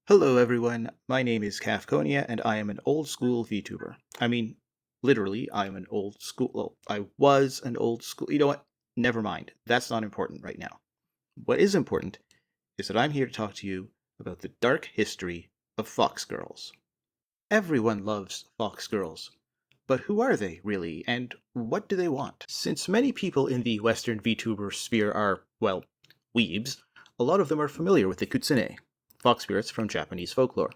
Hello everyone, my name is Kafkonia and I am an old school VTuber. I mean, literally, I'm an old school, well, I was an old school, you know what? Never mind, that's not important right now. What is important is that I'm here to talk to you about the dark history of Fox Girls. Everyone loves Fox Girls, but who are they, really, and what do they want? Since many people in the Western VTuber sphere are, well, weebs, a lot of them are familiar with the Kutsune, fox spirits from Japanese folklore.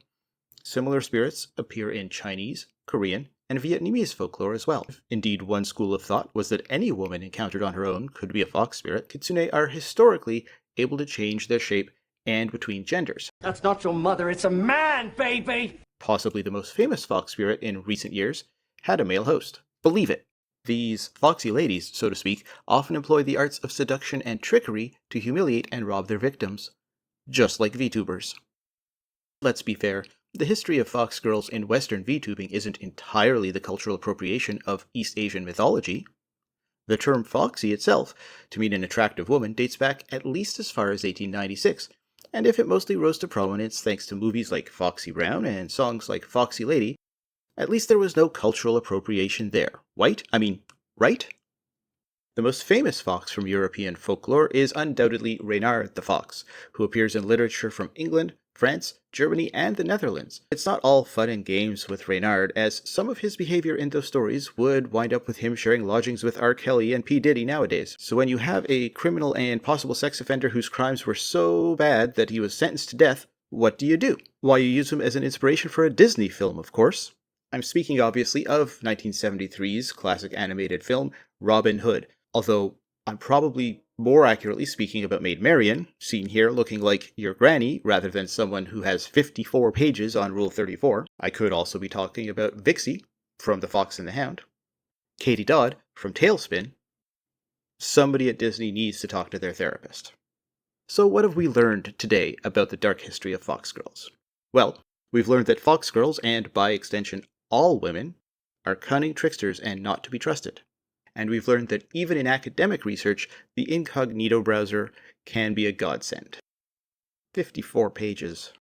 Similar spirits appear in Chinese, Korean, and Vietnamese folklore as well. Indeed, one school of thought was that any woman encountered on her own could be a fox spirit. Kitsune are historically able to change their shape and between genders. That's not your mother, it's a man, baby! Possibly the most famous fox spirit in recent years had a male host. Believe it. These foxy ladies, so to speak, often employ the arts of seduction and trickery to humiliate and rob their victims, just like VTubers. Let's be fair, the history of fox girls in Western VTubing isn't entirely the cultural appropriation of East Asian mythology. The term foxy itself, to mean an attractive woman, dates back at least as far as 1896, and if it mostly rose to prominence thanks to movies like Foxy Brown and songs like Foxy Lady, at least there was no cultural appropriation there. Right? The most famous fox from European folklore is undoubtedly Reynard the Fox, who appears in literature from England, France, Germany, and the Netherlands. It's not all fun and games with Reynard, as some of his behavior in those stories would wind up with him sharing lodgings with R. Kelly and P. Diddy nowadays. So when you have a criminal and possible sex offender whose crimes were so bad that he was sentenced to death, what do? Why, you use him as an inspiration for a Disney film, of course. I'm speaking obviously of 1973's classic animated film, Robin Hood, although I'm probably more accurately speaking about Maid Marian, seen here looking like your granny rather than someone who has 54 pages on Rule 34. I could also be talking about Vixie from The Fox and the Hound, Katie Dodd from Tailspin. Somebody at Disney needs to talk to their therapist. So what have we learned today about the dark history of fox girls? Well, we've learned that fox girls, and by extension all women, are cunning tricksters and not to be trusted. And we've learned that even in academic research, the incognito browser can be a godsend. 54 pages.